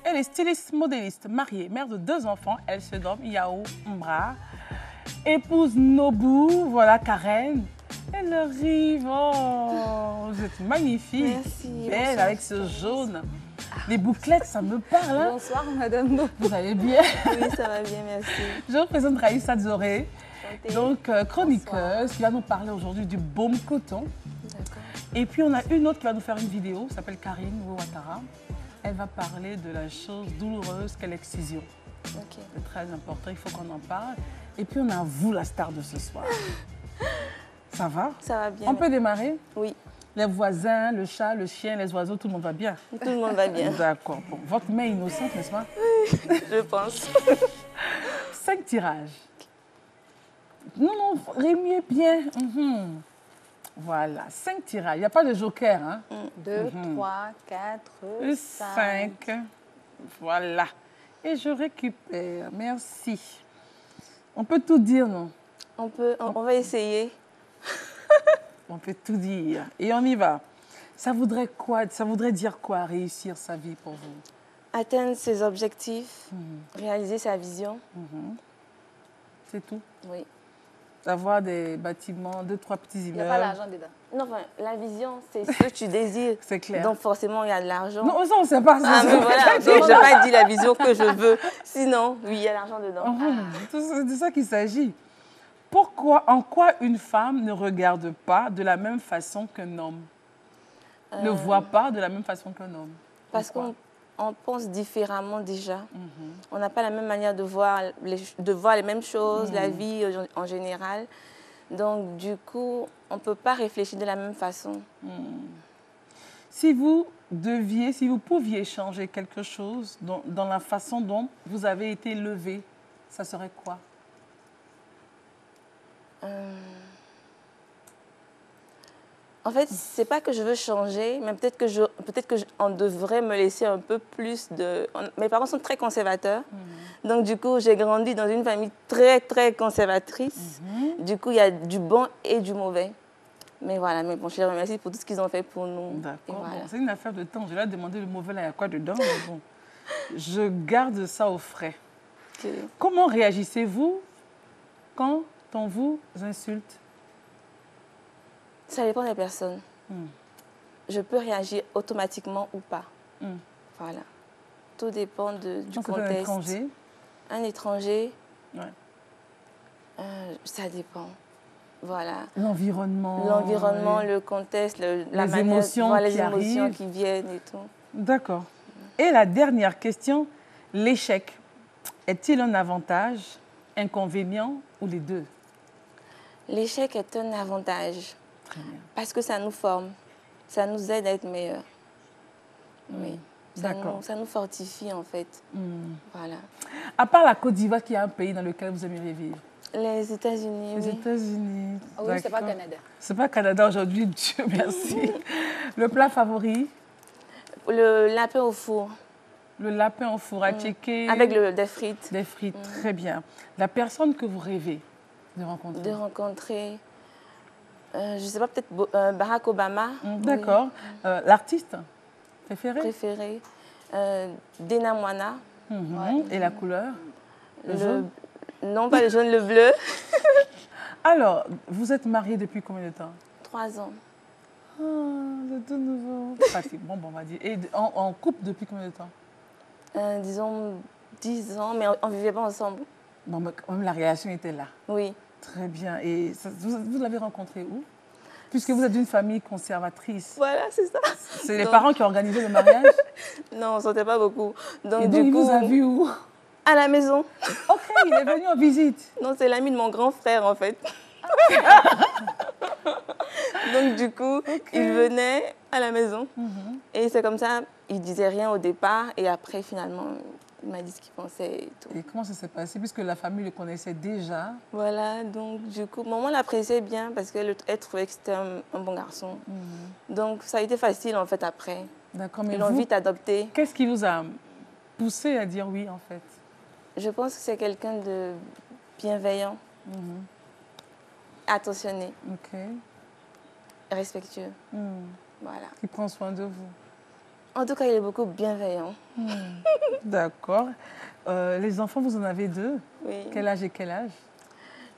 Elle est styliste, modéliste, mariée, mère de 2 enfants. Elle se nomme Yao Mbra. Épouse Nobu, voilà Karen. Elle arrive, oh, vous êtes magnifique. Merci. Belle Bonsoir. avec ce jaune. Les bouclettes, ça me parle. Hein? Bonsoir, madame. Vous allez bien? Oui, ça va bien, merci. Je représente Raïssa Zoré, Chantez. donc chroniqueuse, qui va nous parler aujourd'hui du baume coton. D'accord. Et puis on a une autre qui va nous faire une vidéo, s'appelle Karine Ouattara. Elle va parler de la chose douloureuse qu'est l'excision. Ok. C'est très important, il faut qu'on en parle. Et puis on a vous, la star de ce soir. Ça va? Ça va bien. On peut démarrer? Oui, Les voisins, le chat, le chien, les oiseaux, tout le monde va bien? tout le monde va bien, D'accord. Bon, votre main est innocente, n'est-ce pas? je pense. 5 tirages. Non, remuez bien. Voilà, 5 tirages. Il n'y a pas de joker, hein? 2, 3, 4, 5. 5. Voilà. Et je récupère. Merci. On peut tout dire, non? On va essayer. On peut tout dire. Et on y va. Ça voudrait quoi? Ça voudrait dire quoi, réussir sa vie pour vous? Atteindre ses objectifs, réaliser sa vision. C'est tout? Oui. Avoir des bâtiments, 2, 3 petits Il n'y a pas immeubles. l'argent dedans. Non, enfin, la vision, c'est ce que tu désires. C'est clair. Donc forcément, il y a de l'argent. Non, ça, on ne sait pas. Ah, mais voilà, donc je n'ai pas dit la vision que je veux. Sinon, oui, il y a l'argent dedans. C'est de ça qu'il s'agit. Pourquoi, en quoi une femme ne regarde pas de la même façon qu'un homme? Ne voit pas de la même façon qu'un homme? Parce Pourquoi? qu'on pense différemment déjà. On n'a pas la même manière de voir les mêmes choses, la vie en général. Donc, du coup, on ne peut pas réfléchir de la même façon. Si vous pouviez changer quelque chose dans la façon dont vous avez été élevé, ça serait quoi? En fait, c'est pas que je veux changer, mais peut-être que on devrait me laisser un peu plus de... Mes parents sont très conservateurs. Donc, du coup, j'ai grandi dans une famille très, très conservatrice. Du coup, il y a du bon et du mauvais. Mais voilà, mais bon, je les remercie pour tout ce qu'ils ont fait pour nous. D'accord. Voilà. Bon, c'est une affaire de temps. Je leur ai demandé le mauvais, là, il y a quoi dedans? Mais bon, je garde ça au frais. Ok. Comment réagissez-vous quand on vous insulte? Ça dépend des personnes. Je peux réagir automatiquement ou pas. Voilà. Tout dépend du Quand c'est un contexte. étranger? Un étranger, Ouais. ça dépend. Voilà. L'environnement. L'environnement, et le contexte, la les manière, émotions voilà, qui les émotions arrivent. qui viennent et tout. D'accord. Et la dernière question, l'échec est-il un avantage, inconvénient ou les deux? L'échec est un avantage Très bien. parce que ça nous forme, ça nous aide à être meilleurs. Oui. D'accord. Ça nous fortifie en fait. Voilà. À part la Côte d'Ivoire, qui est un pays dans lequel vous aimeriez vivre? Les États-Unis, Les oui. États-Unis. Ah oui, c'est pas D'accord. Canada. C'est pas Canada aujourd'hui, Dieu merci. Le plat favori? Le lapin au four Le lapin au four à checker. avec des frites. Des frites, très bien. La personne que vous rêvez de rencontrer? De rencontrer, je ne sais pas, peut-être Barack Obama. D'accord. L'artiste préféré? Préféré. Dena Moana. Et la couleur? Le jaune? Non, pas le jaune, le bleu. Alors, vous êtes mariée depuis combien de temps? 3 ans. Ah, c'est tout nouveau. Facile, bon, on va dire. Et en couple depuis combien de temps? Disons 10 ans, mais on ne vivait pas ensemble. Bon, mais quand même, la relation était là. Oui. Très bien. Et vous l'avez rencontré où? Puisque vous êtes d'une famille conservatrice. Voilà, c'est ça. C'est les Donc- parents qui ont organisé le mariage? Non, on ne sortait pas beaucoup. Donc, Et donc, du il coup, vous a vu où? à la maison. Ok, il est venu en visite. Non, c'est l'ami de mon grand frère, en fait. Donc, du coup, il venait à la maison. Et c'est comme ça, il ne disait rien au départ. Et après, finalement, il m'a dit ce qu'il pensait et tout. Et comment ça s'est passé? Puisque la famille le connaissait déjà. Voilà, donc du coup, maman l'appréciait bien parce qu'elle trouvait que c'était un bon garçon. Donc, ça a été facile, en fait, après. D'accord, mais Ils l'ont vous, vite adopté. qu'est-ce qui vous a poussé à dire oui, en fait? Je pense que c'est quelqu'un de bienveillant, attentionné, Ok. respectueux. Hmm. Voilà. Qui prend soin de vous. En tout cas, il est beaucoup bienveillant. D'accord. Les enfants, vous en avez 2. Oui. Quel âge et quel âge?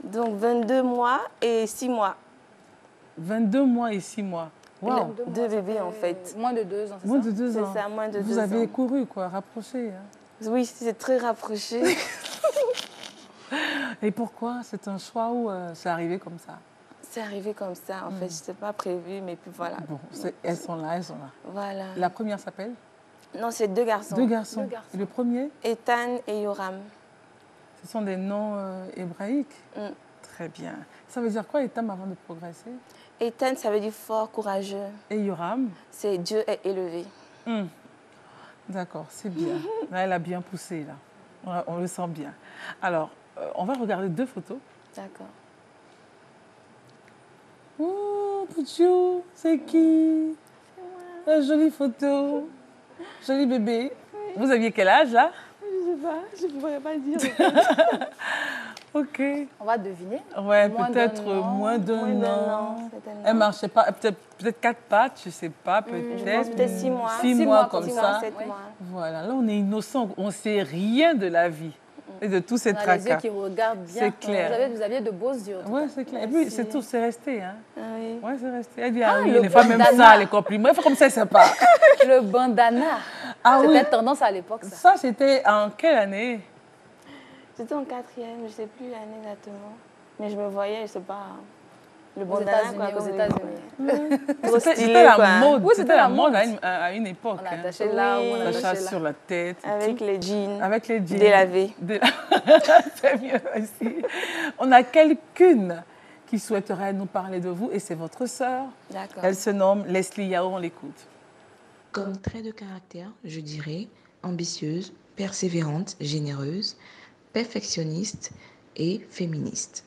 Donc, 22 mois et 6 mois. 22 mois et 6 mois. Waouh. Deux bébés, en fait. Moins de 2 ans, c'est Moins ça? de 2 C'est ans. ça, moins de Vous 2 avez ans. couru, quoi, rapproché. Hein. Oui, c'est très rapproché. Et pourquoi? C'est un choix ou c'est arrivé comme ça? C'est arrivé comme ça, en fait. Je n'étais pas prévu, mais puis voilà. Bon, elles sont là, elles sont là. Voilà. La première s'appelle? Non, c'est 2 garçons. 2 garçons. 2 garçons. Et le premier? Ethan et Yoram. Ce sont des noms hébraïques? Mm. Très bien. Ça veut dire quoi, Etam, avant de progresser? Ethan, ça veut dire fort, courageux. Et Yoram? C'est Dieu est élevé. Hmm. D'accord, c'est bien. Là, elle a bien poussé, là. Ouais, on le sent bien. Alors, on va regarder 2 photos. D'accord. Oh, Pouchou, c'est qui? La jolie photo. Joli bébé. Vous aviez quel âge, là? Je sais pas, je ne pourrais pas dire. Ok. On va deviner. Ouais, Moins peut-être d'un an. moins d'un Moins d'un an. an, certainement. Elle marchait pas, peut-être 4 pattes, je sais pas, peut-être. Je pense peut-être 6 mois. 6 6 mois mois, comme 6 ça. mois, 7 Oui. mois. Voilà, là on est innocent, on ne sait rien de la vie et de tous ces On a les yeux tracas. qui regardent bien. C'est clair. Vous aviez de beaux yeux. en tout Oui, cas. c'est clair. Et Merci. puis c'est tout, c'est resté. Hein. Ah oui. Ouais, c'est resté. Elle dit, Ah, ah oui, le les femmes aiment bandana. ça, les compliments. Il faut comme ça, c'est pas. Le bandana. Ah oui, C'était tendance à l'époque, ça. ça c'était en quelle année? J'étais en 4e, je ne sais plus l'année exactement. Mais je me voyais, je ne sais pas. Le Aux bandana, États-Unis, quoi, aux comme États-Unis. Trop C'était stylé, la quoi. mode. Oui, C'était la mode mode. à une époque. On hein. attachait là, Oui. on La attachait chasse là. sur la tête. et Avec tout. les jeans. Avec les jeans. Délavés. C'est mieux aussi. On a quelqu'une qui souhaiterait nous parler de vous et c'est votre sœur. D'accord. Elle se nomme Leslie Yao, on l'écoute. Comme trait de caractère, je dirais ambitieuse, persévérante, généreuse, perfectionniste et féministe.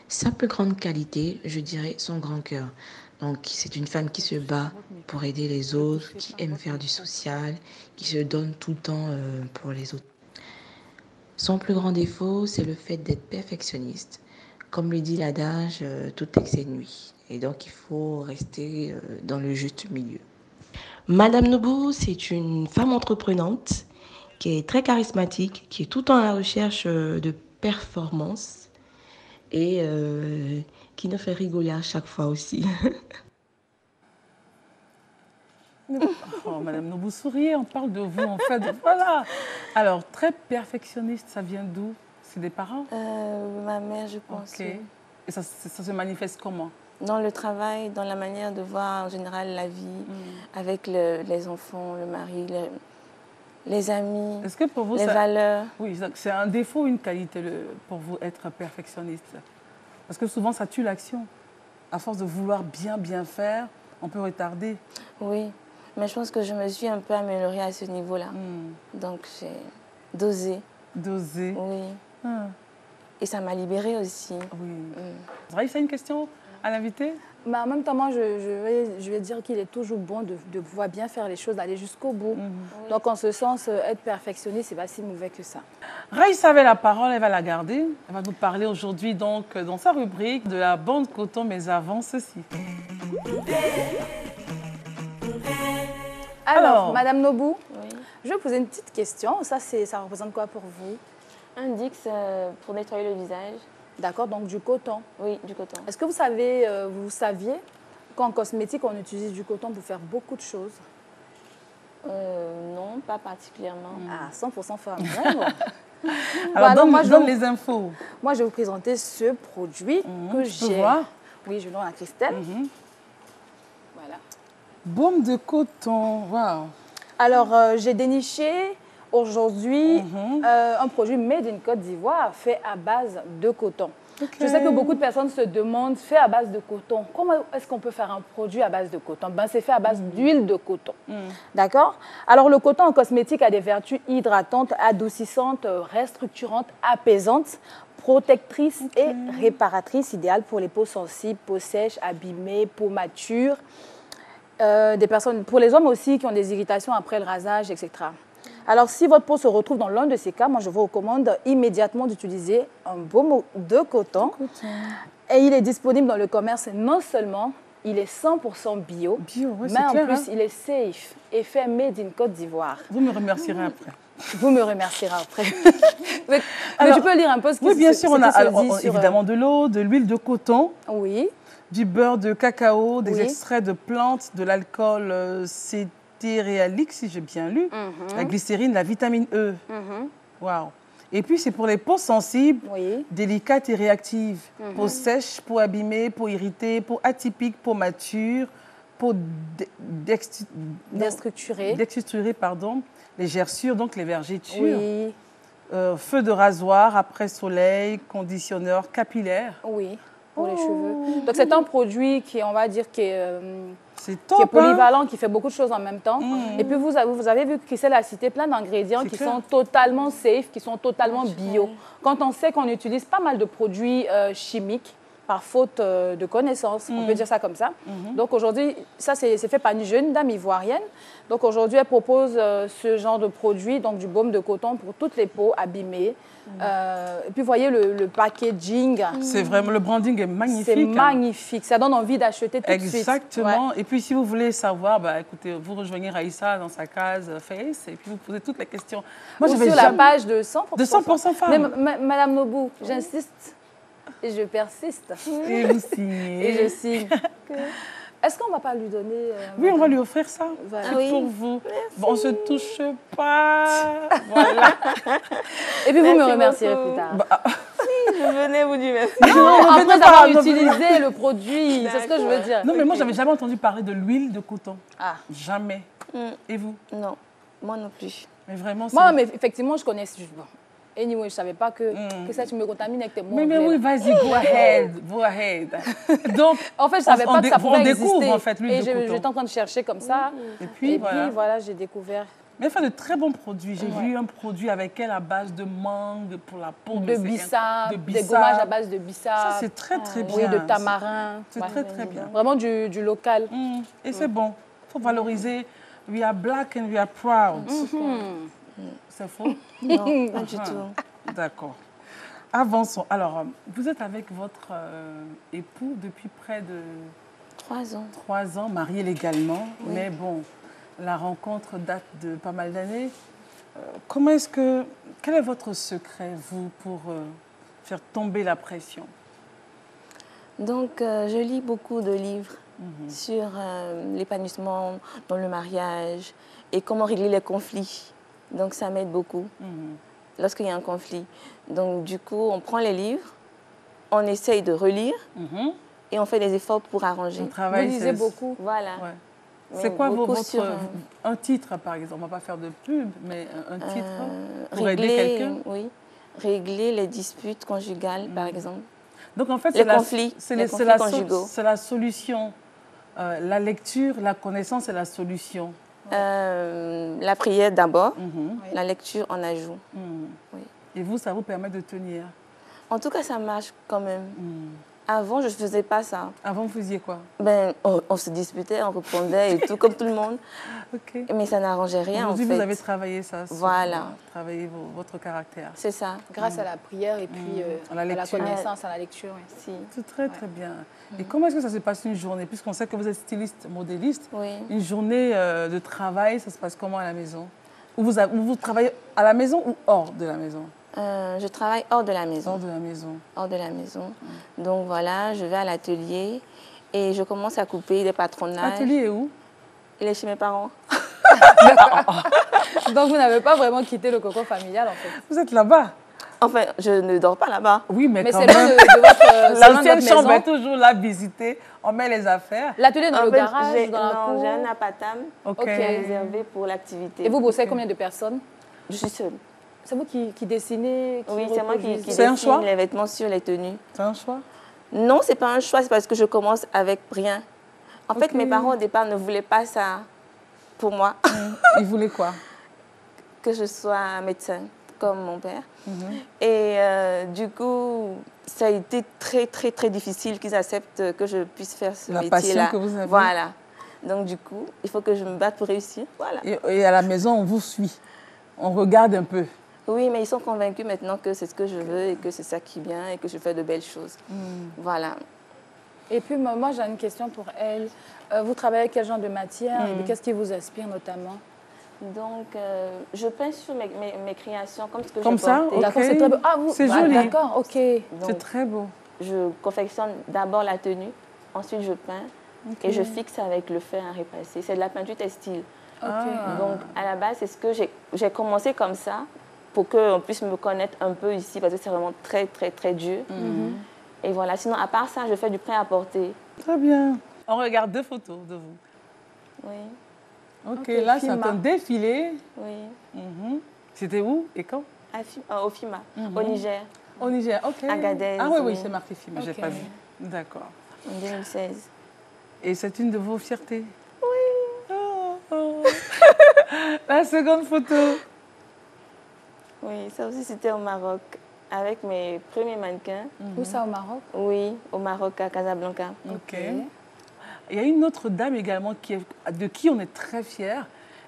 Sa plus grande qualité, je dirais son grand cœur. Donc, c'est une femme qui se bat pour aider les autres, qui aime faire du social, qui se donne tout le temps pour les autres. Son plus grand défaut, c'est le fait d'être perfectionniste. Comme le dit l'adage, tout excès nuit. Et donc, il faut rester dans le juste milieu. Madame Nobu, c'est une femme entreprenante qui est très charismatique, qui est tout le temps à la recherche de performance et qui nous fait rigoler à chaque fois aussi. Oh, Madame Nobu, souriez, on parle de vous en fait. Voilà. Alors, très perfectionniste, ça vient d'où? C'est des parents? Ma mère, je pense. Ok. Oui. Et ça se manifeste comment? Dans le travail, dans la manière de voir en général la vie, avec les enfants, le mari, les amis, Est-ce que pour vous, les ça... valeurs. Oui, c'est un défaut ou une qualité pour vous, être perfectionniste? Parce que souvent, ça tue l'action. À force de vouloir bien faire, on peut retarder. Oui, mais je pense que je me suis un peu améliorée à ce niveau-là. Donc, j'ai dosé. Doser. Oui. Ah, Et ça m'a libérée aussi. oui. Raïssa, une question à l'invité? Mais en même temps, moi, je vais dire qu'il est toujours bon de pouvoir bien faire les choses, d'aller jusqu'au bout. Donc, en ce sens, être perfectionniste, c'est pas si mauvais que ça. Raïssa avait la parole, elle va la garder. Elle va nous parler aujourd'hui, donc, dans sa rubrique de la bande coton, mais avant ceci. Alors, Madame Nobu, Oui. je vais vous poser une petite question. Ça représente quoi pour vous? Un Dix pour nettoyer le visage. D'accord, donc du coton. Oui, du coton. Est-ce que vous saviez qu'en cosmétique, on utilise du coton pour faire beaucoup de choses? Non, pas particulièrement. Ah, 100% femme. Vraiment. Alors, Voilà, donne les infos. Moi, je vais vous présenter ce produit que Je peux j'ai. voir? Oui, je l'ai à Christelle. Voilà. Baume de coton, waouh. Alors, j'ai déniché aujourd'hui un produit made in Côte d'Ivoire fait à base de coton. Ok. Je sais que beaucoup de personnes se demandent, fait à base de coton, comment est-ce qu'on peut faire un produit à base de coton? Ben, c'est fait à base d'huile de coton. D'accord? Alors, le coton en cosmétique a des vertus hydratantes, adoucissantes, restructurantes, apaisantes, protectrices et réparatrices, idéales pour les peaux sensibles, peaux sèches, abîmées, peaux matures. des personnes, pour les hommes aussi qui ont des irritations après le rasage, etc. Alors, si votre peau se retrouve dans l'un de ces cas, moi, je vous recommande immédiatement d'utiliser un baume de coton. Et il est disponible dans le commerce. Non seulement il est 100% bio, ouais, mais en clair, plus, hein? il est safe et fait made in Côte d'Ivoire. Vous me remercierez après. Vous me remercierez après. mais tu peux lire un peu ce qui Oui, bien sûr, on a sur, évidemment de l'eau, de l'huile de coton, oui, du beurre de cacao, des Oui. extraits de plantes, de l'alcool céréalique, si j'ai bien lu, la glycérine, la vitamine E. Waouh. Et puis, c'est pour les peaux sensibles, oui. délicates et réactives. Peau sèche, peau abîmée, peau irritée, peau atypique, peau mature, peau Déstructuré. déstructurée, pardon, les gerçures, donc les vergetures. Oui, Feu de rasoir, après soleil, conditionneur capillaire. oui, pour les cheveux. Donc, c'est un produit qui, on va dire, qui est C'est qui top, est polyvalent, qui fait beaucoup de choses en même temps. Mmh. Et puis, vous avez vu qu'Issel a cité plein d'ingrédients C'est qui clair. sont totalement safe, qui sont totalement bio. Quand on sait qu'on utilise pas mal de produits chimiques, par faute de connaissances, on peut dire ça comme ça. Donc aujourd'hui, ça c'est fait par une jeune dame ivoirienne. Donc aujourd'hui, elle propose ce genre de produit, donc du baume de coton pour toutes les peaux abîmées. Et puis vous voyez le packaging. C'est vraiment, le branding est magnifique. C'est magnifique, ça donne envie d'acheter tout de suite. Exactement. Ouais. Et puis, si vous voulez savoir, bah, écoutez, vous rejoignez Raïssa dans sa case Face et puis vous posez toutes les questions. Ou sur la page de 100%. De 100% femmes. Mais Madame Nobou, j'insiste et je persiste. Et vous signez. Et je signe. Est-ce qu'on ne va pas lui donner... Oui, on va lui offrir ça. Voilà. C'est Oui. pour vous. Bon, on ne se touche pas. Voilà. Et puis vous me Merci remercierez beaucoup. plus tard. Bah, Je venais vous dire merci. Non, ne après venez avoir pas, ne venez utilisé le produit, c'est ce que je veux dire. non, mais moi, j'avais jamais entendu parler de l'huile de coton. Ah. Jamais. Et vous? Non, moi non plus. Mais vraiment, c'est... Moi, mais effectivement, je connais... Bon. Anyway, je ne savais pas que ça, tu me contamines avec tes mots Mais anglais, oui, là. vas-y, go ahead. Go ahead. Donc, En fait, je ne savais pas que ça pouvait on découvre, exister. en fait, l'huile Et de coton. j'étais en train de chercher comme ça. Et puis, voilà. J'ai découvert. Mais elle fait de très bons produits. J'ai vu un produit avec elle à base de mangue pour la peau. De mais c'est bissap, de des bissap. gommages à base de bissap. Ça, c'est très, très bien. Oui, de tamarin. C'est très, très bien. Vraiment du local. Et c'est bon. Il faut valoriser. We are black and we are proud. C'est faux? Non, pas du tout. D'accord. Avançons. Alors, vous êtes avec votre époux depuis près de 3 ans. 3 ans, marié légalement. Mais bon, la rencontre date de pas mal d'années. Quel est votre secret, vous, pour faire tomber la pression? Donc, je lis beaucoup de livres sur l'épanouissement dans le mariage et comment régler les conflits. Donc, ça m'aide beaucoup lorsqu'il y a un conflit. Donc, du coup, on prend les livres, on essaye de relire et on fait des efforts pour arranger. On travaille, Vous lisez beaucoup. Voilà. Ouais. Mais C'est quoi beaucoup votre sur, un titre, par exemple? On ne va pas faire de pub, mais un titre pour aider régler, quelqu'un? oui, régler les disputes conjugales, par exemple. Donc, en fait, Les conflits, les conflits conjugaux. c'est la solution. La lecture, la connaissance, c'est la solution. La prière d'abord, la lecture en ajout. Oui. Et vous, ça vous permet de tenir? En tout cas, ça marche quand même. Avant, je ne faisais pas ça. Avant, vous faisiez quoi? Ben, on se disputait, on répondait et tout, comme tout le monde. Ok. Mais ça n'arrangeait rien, en Aujourd'hui, fait. vous avez travaillé ça. Voilà. Travaillé votre caractère. C'est ça. Grâce à la prière et puis À la à la lecture. connaissance, à la lecture. Oui. Si. C'est très, très bien. Et comment est-ce que ça se passe une journée? Puisqu'on sait que vous êtes styliste, modéliste. Oui. Une journée de travail, ça se passe comment à la maison? Ou vous travaillez à la maison ou hors de la maison? Je travaille hors de la maison. Hors de la maison. Hors de la maison. Donc voilà, je vais à l'atelier et je commence à couper des patronages. L'atelier est où? Il est chez mes parents. Donc vous n'avez pas vraiment quitté le cocon familial en fait. Vous êtes là-bas? Enfin, je ne dors pas là-bas. Oui, mais Mais quand c'est même. loin de votre L'ancienne chambre est maison. toujours là, visitée. On met les affaires. L'atelier dans En le fait, garage, dans la non, cour. j'ai un apatam Ok. réservé pour l'activité. Et vous bossez avec combien de personnes? Je suis seule. C'est vous qui dessinez, qui Oui, c'est moi qui reproduisez. C'est un dessine choix? les vêtements sur les tenues. C'est un choix? Non, c'est pas un choix, c'est parce que je commence avec rien. En fait, Ok. mes parents au départ ne voulaient pas ça pour moi, Ils voulaient quoi? que je sois médecin comme mon père. Et du coup, ça a été très, très, très difficile qu'ils acceptent que je puisse faire ce La métier-là. passion que vous avez. Voilà. Donc, du coup, il faut que je me batte pour réussir. Voilà. Et à la maison, on vous suit. On regarde un peu. Oui, mais ils sont convaincus maintenant que c'est ce que je veux et que c'est ça qui est bien et que je fais de belles choses. Voilà. Et puis, moi, j'ai une question pour elle. Vous travaillez avec quel genre de matière et qu'est-ce qui vous inspire notamment? Donc, je peins sur mes créations comme ce que Comme je ça, portais. D'accord, c'est très beau. Ah, c'est joli. D'accord, ok. C'est très beau. Je confectionne d'abord la tenue, ensuite je peins et je fixe avec le fer à repasser. C'est de la peinture textile. Donc, à la base, c'est ce que j'ai commencé comme ça pour qu'on puisse me connaître un peu ici parce que c'est vraiment très, très, très dur. Et voilà, sinon, à part ça, je fais du prêt-à-porter. Très bien. On regarde 2 photos de vous. Oui, Ok, là, c'est un défilé. oui. C'était où et quand? Au FIMA, au Niger. Au Niger, ok. Agadez, Ah oui, oui. c'est marqué FIMA, j'ai pas vu. D'accord. En 2016. Et c'est une de vos fiertés? Oui. La seconde photo. Oui, ça aussi, c'était au Maroc, avec mes premiers mannequins. Où ça, au Maroc? Oui, au Maroc, à Casablanca. Ok. Il y a une autre dame également de qui on est très fiers.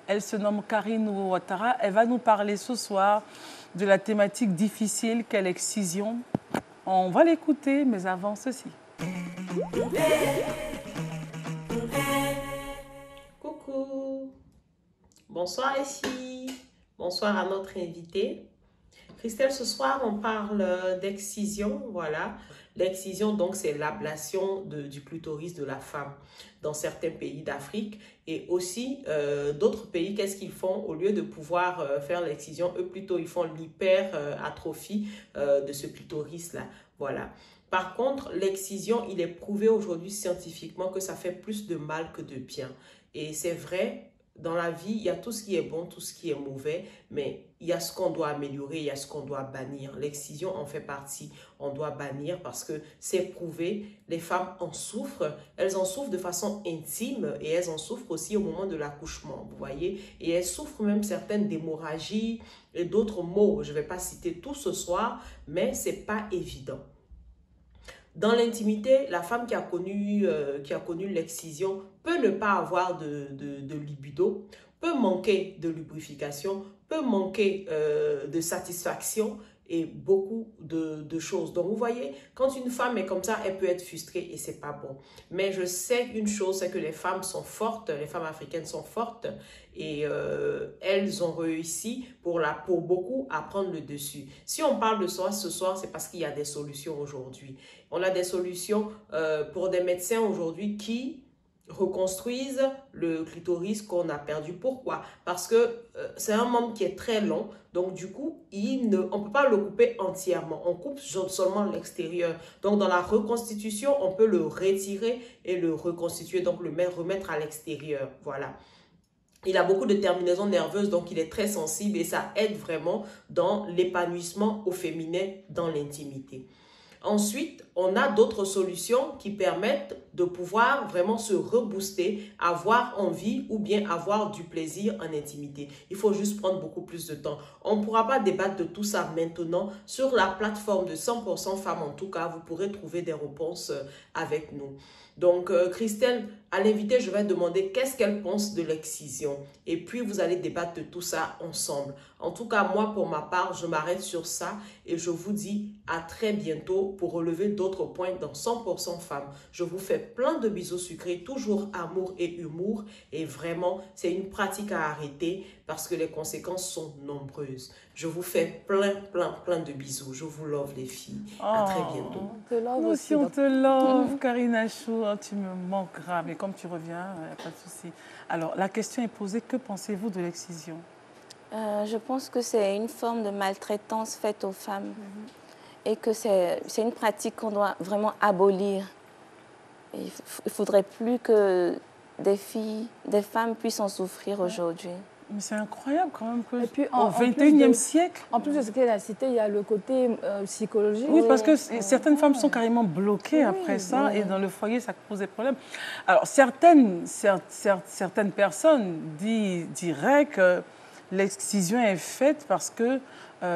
Elle se nomme Karine Ouattara. Elle va nous parler ce soir de la thématique difficile qu'est l'excision. On va l'écouter, mais avant ceci. Coucou. Bonsoir les filles. Bonsoir à notre invitée. Christelle, ce soir, on parle d'excision, voilà. L'excision, donc, c'est l'ablation du clitoris de la femme dans certains pays d'Afrique. Et aussi, d'autres pays, qu'est-ce qu'ils font? Au lieu de pouvoir faire l'excision, eux, plutôt, ils font l'hyper-atrophie de ce clitoris-là. Voilà. Par contre, l'excision, il est prouvé aujourd'hui scientifiquement que ça fait plus de mal que de bien. Et c'est vrai, dans la vie, il y a tout ce qui est bon, tout ce qui est mauvais, mais il y a ce qu'on doit améliorer, il y a ce qu'on doit bannir. L'excision en fait partie, on doit bannir parce que c'est prouvé, les femmes en souffrent, elles en souffrent de façon intime et elles en souffrent aussi au moment de l'accouchement, vous voyez. Et elles souffrent même certaines d'hémorragies et d'autres maux. Je ne vais pas citer tout ce soir, mais ce n'est pas évident. Dans l'intimité, la femme qui a connu l'excision peut ne pas avoir de libido, peut manquer de lubrification, peut manquer de satisfaction et beaucoup de choses. Donc, vous voyez, quand une femme est comme ça, elle peut être frustrée et c'est pas bon. Mais je sais une chose, c'est que les femmes sont fortes, les femmes africaines sont fortes et elles ont réussi pour beaucoup à prendre le dessus. Si on parle de ça ce soir, c'est parce qu'il y a des solutions aujourd'hui. On a des solutions pour des médecins aujourd'hui qui reconstruisent le clitoris qu'on a perdu. Pourquoi? Parce que c'est un membre qui est très long, donc du coup, on ne peut pas le couper entièrement. On coupe seulement l'extérieur. Donc dans la reconstitution, on peut le retirer et le reconstituer, donc le remettre à l'extérieur. Voilà. Il a beaucoup de terminaisons nerveuses, donc il est très sensible et ça aide vraiment dans l'épanouissement au féminin dans l'intimité. Ensuite, on a d'autres solutions qui permettent de pouvoir vraiment se rebooster, avoir envie ou bien avoir du plaisir en intimité. Il faut juste prendre beaucoup plus de temps. On ne pourra pas débattre de tout ça maintenant. Sur la plateforme de 100% femmes, en tout cas, vous pourrez trouver des réponses avec nous. Donc, Christelle, à l'invité, je vais demander qu'est-ce qu'elle pense de l'excision. Et puis, vous allez débattre de tout ça ensemble. En tout cas, moi, pour ma part, je m'arrête sur ça et je vous dis à très bientôt pour relever d'autres points dans 100% femmes. Je vous fais plein de bisous sucrés, toujours amour et humour. Et vraiment, c'est une pratique à arrêter parce que les conséquences sont nombreuses. Je vous fais plein de bisous. Je vous love les filles. À très bientôt. On te love Nous aussi. aussi, on te love, Karina Chou. Oh, tu me manques grave. Mais comme tu reviens, il n'y a pas de souci. Alors, la question est posée. Que pensez-vous de l'excision? Je pense que c'est une forme de maltraitance faite aux femmes et que c'est une pratique qu'on doit vraiment abolir. Et il ne faudrait plus que des femmes puissent en souffrir aujourd'hui. Mais c'est incroyable quand même que Et puis, au 21e siècle. En plus de ce qu'elle a cité, il y a le côté psychologique. Oui, parce que certaines femmes sont carrément bloquées après ça et dans le foyer, ça pose des problèmes. Alors, certaines personnes diraient que l'excision est faite parce que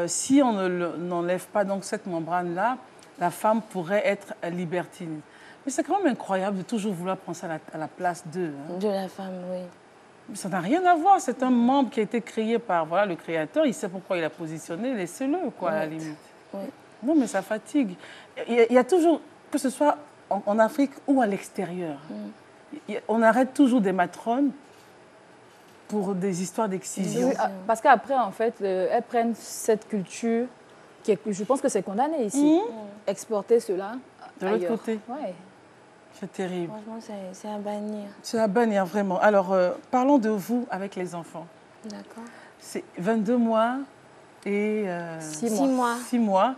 si on n'enlève pas donc cette membrane-là, la femme pourrait être libertine. Mais c'est quand même incroyable de toujours vouloir penser à la place d'eux. Hein. De la femme, oui. Mais ça n'a rien à voir. C'est un membre qui a été créé par voilà, le créateur. Il sait pourquoi il a positionné. Laissez-le, quoi, à la limite. Oui. Non, mais ça fatigue. Il y a toujours, que ce soit en Afrique ou à l'extérieur, on arrête toujours des matrones pour des histoires d'excision. Oui, parce qu'après, en fait, elles prennent cette culture, je pense que c'est condamné ici, exporter cela de l'autre côté. Ouais. C'est terrible. Franchement, c'est à bannir. C'est à bannir, vraiment. Alors, parlons de vous avec les enfants. D'accord. C'est 22 mois et 6 mois. 6 mois.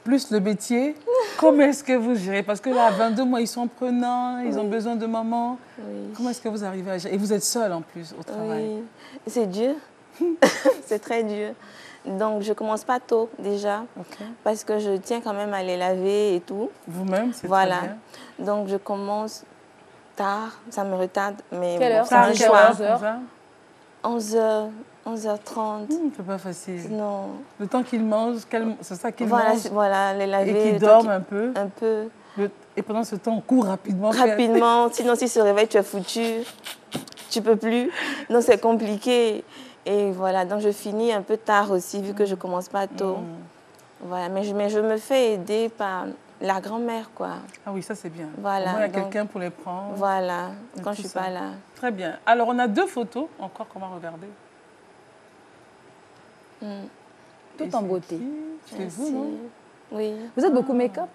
Plus le métier, comment est-ce que vous gérez? Parce que là, à 22 mois, ils sont prenants, ils ont besoin de maman. Oui. Comment est-ce que vous arrivez à gérer? Et vous êtes seule en plus au travail. Oui, c'est dur. C'est très dur. Donc, je ne commence pas tôt déjà, parce que je tiens quand même à les laver et tout. Vous-même, c'est voilà. très bien. Donc, je commence tard, ça me retarde. Mais Quelle heure? c'est un choix. 11h. 11h30. C'est pas facile. Non. Le temps qu'ils mangent, c'est ça qu'ils Voilà, mangent. voilà, les laver. Et qu'ils dorment un peu. Un peu. Et pendant ce temps, on court rapidement. Rapidement, sinon s'ils se réveillent, tu es foutu. Tu peux plus. Donc c'est compliqué. Et voilà, donc je finis un peu tard aussi, vu que je commence pas tôt. Voilà, mais je me fais aider par la grand-mère, quoi. Ah oui, ça c'est bien. Voilà. Au moins, il y a quelqu'un pour les prendre. Voilà, quand je suis pas là. Très bien. Alors, on a 2 photos encore qu'on va regarder. Tout en beauté. C'est vous, non? Oui. Vous êtes beaucoup make-up?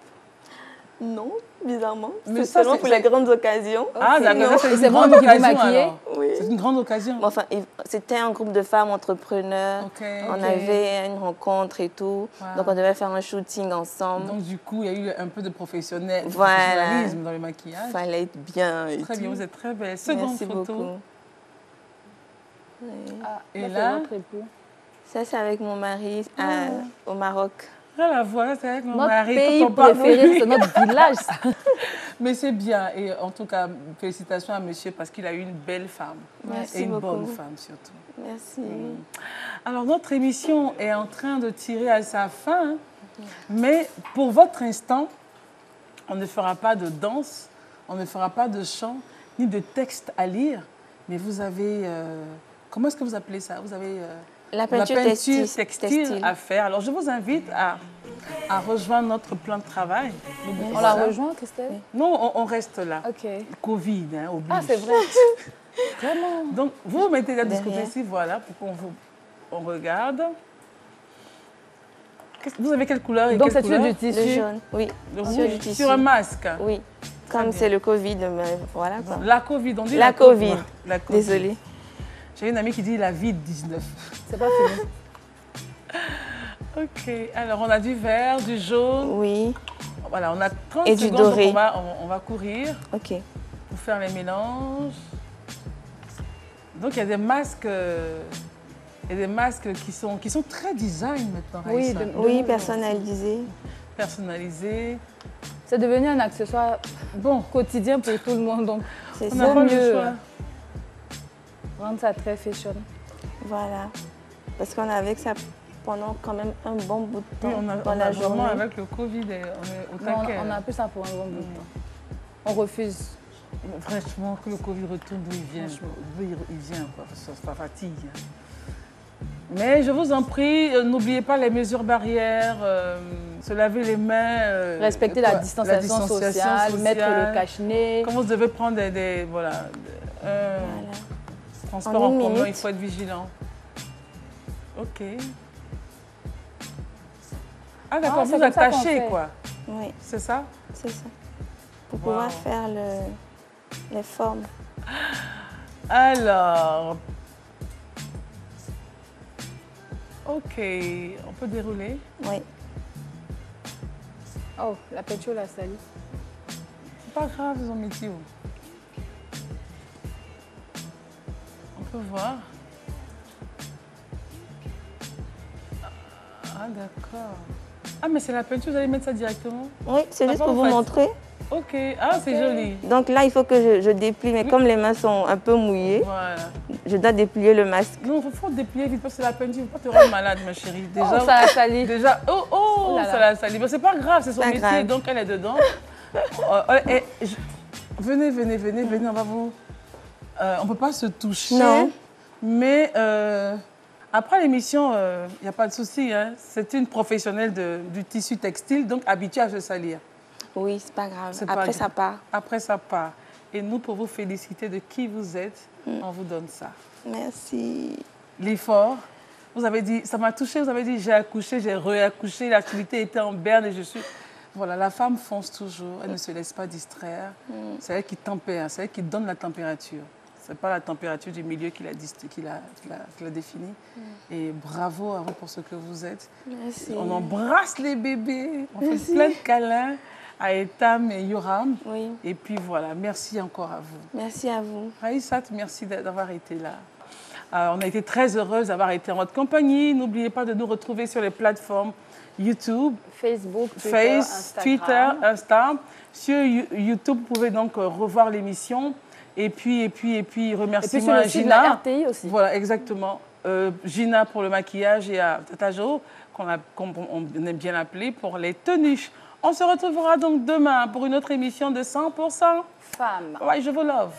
Non, bizarrement. Mais c'est seulement pour les grandes occasions. Ah, d'accord. C'est C'est une grande bon qui vous occasion, maquillez? alors. Oui. C'est une grande occasion. Bon, enfin, c'était un groupe de femmes entrepreneurs. On avait une rencontre et tout. Wow. Donc, on devait faire un shooting ensemble. Donc, du coup, il y a eu un peu de professionnalisme dans le maquillage. Il fallait être bien et Très tout. bien, vous êtes très belle. Seconde Merci photo. beaucoup. Oui. Ah, Et c'est là, votre époux. Ça, c'est avec mon mari au Maroc. rien à voir, c'est avec mon Notre mari. pays Quand on parle- préféré, c'est notre village, ça. Mais c'est bien. Et en tout cas, félicitations à monsieur parce qu'il a eu une belle femme. Merci et une beaucoup. bonne femme surtout. Merci. Alors, notre émission est en train de tirer à sa fin. Mais pour votre instant, on ne fera pas de danse, on ne fera pas de chant, ni de texte à lire. Mais vous avez... comment est-ce que vous appelez ça? Vous avez... La peinture textile à faire. Alors, je vous invite à rejoindre notre plan de travail. On la rejoint, Christelle? Non, on reste là. Ok. Covid, hein, oblige. Ah, c'est vrai. Vraiment. Donc, vous mettez là de ce Derrière. côté-ci, voilà, pour on regarde. Vous avez quelle couleur et Donc, quelle c'est sur couleur? du Le tissu. jaune, oui. Le Sur rouge, du tissu. sur un masque. Oui. Comme bien. c'est le Covid, mais voilà quoi. La Covid, on dit La Covid. La Covid. Désolée. J'ai une amie qui dit la Covid-19. C'est pas fini. Ok, alors on a du vert, du jaune. Oui. Voilà, on a 30 Et du secondes, doré. donc on va courir Ok. pour faire les mélanges. Donc il y a des masques, qui sont très design maintenant. Oui, Raïssa. Oui, personnalisé. Personnalisés. C'est devenu un accessoire quotidien pour tout le monde. Donc, C'est On ça. n'a pas le mieux. choix. rendre ça très fashion. Voilà. Parce qu'on est avec ça pendant quand même un bon bout de temps Oui, on a dans la journée. vraiment avec le Covid, on est au Non, taquet. on a plus ça pour un bon bout de temps. On refuse. Franchement, que le Covid retourne d'où il vient. D'où il vient, quoi. Ça fatigue. Mais je vous en prie, n'oubliez pas les mesures barrières, se laver les mains. Respecter la distanciation sociale, mettre le cache-nez. Comment vous devez prendre des transports en commun, il faut être vigilant. Ok. Ah d'accord, vous attachez quoi. Oui. C'est ça? C'est ça. Pour pouvoir faire les formes. Alors, ok, on peut dérouler. Oui. Oh, la peinture l'a sali. C'est pas grave, ils ont métier. On peut voir. Ah d'accord. Ah mais c'est la peinture, vous allez mettre ça directement? Oui, c'est juste pour vous montrer. Ok, ah c'est joli. Donc là, il faut que je déplie, mais comme les mains sont un peu mouillées, Voilà. je dois déplier le masque. Non, il faut déplier vite parce que c'est la peinture, il ne faut pas te rendre malade ma chérie. Déjà, Oh, ça a sali. Déjà, Oh là là. ça l'a sali. Mais c'est pas grave, c'est son Pas métier, grave. donc elle est dedans. Venez, on va vous... on ne peut pas se toucher. Non. Mais après l'émission, il n'y a pas de souci. Hein. C'est une professionnelle du tissu textile, donc habituée à se salir. Oui, c'est pas grave. Après, ça part. Après, ça part. Et nous, pour vous féliciter de qui vous êtes, on vous donne ça. Merci. L'effort. Vous avez dit, ça m'a touchée, vous avez dit, j'ai accouché, j'ai réaccouché, l'activité était en berne et je suis... Voilà, la femme fonce toujours, elle ne se laisse pas distraire. C'est elle qui tempère, c'est elle qui donne la température. Ce n'est pas la température du milieu qui l'a définie. Et bravo à vous pour ce que vous êtes. Merci. On embrasse les bébés, on fait plein de câlins à Etam et Yoram. Oui. Et puis voilà, merci encore à vous. Merci à vous. Aïssat, merci d'avoir été là. On a été très heureuse d'avoir été en votre compagnie. N'oubliez pas de nous retrouver sur les plateformes YouTube, Facebook, Twitter, Insta. Sur YouTube, vous pouvez donc revoir l'émission. Et puis remerciements à Gina. De la RTI aussi. Voilà, exactement. Gina pour le maquillage et à Tajo, qu'on aime bien l'appeler, pour les tenues. On se retrouvera donc demain pour une autre émission de 100% Femmes. Ouais, je vous love.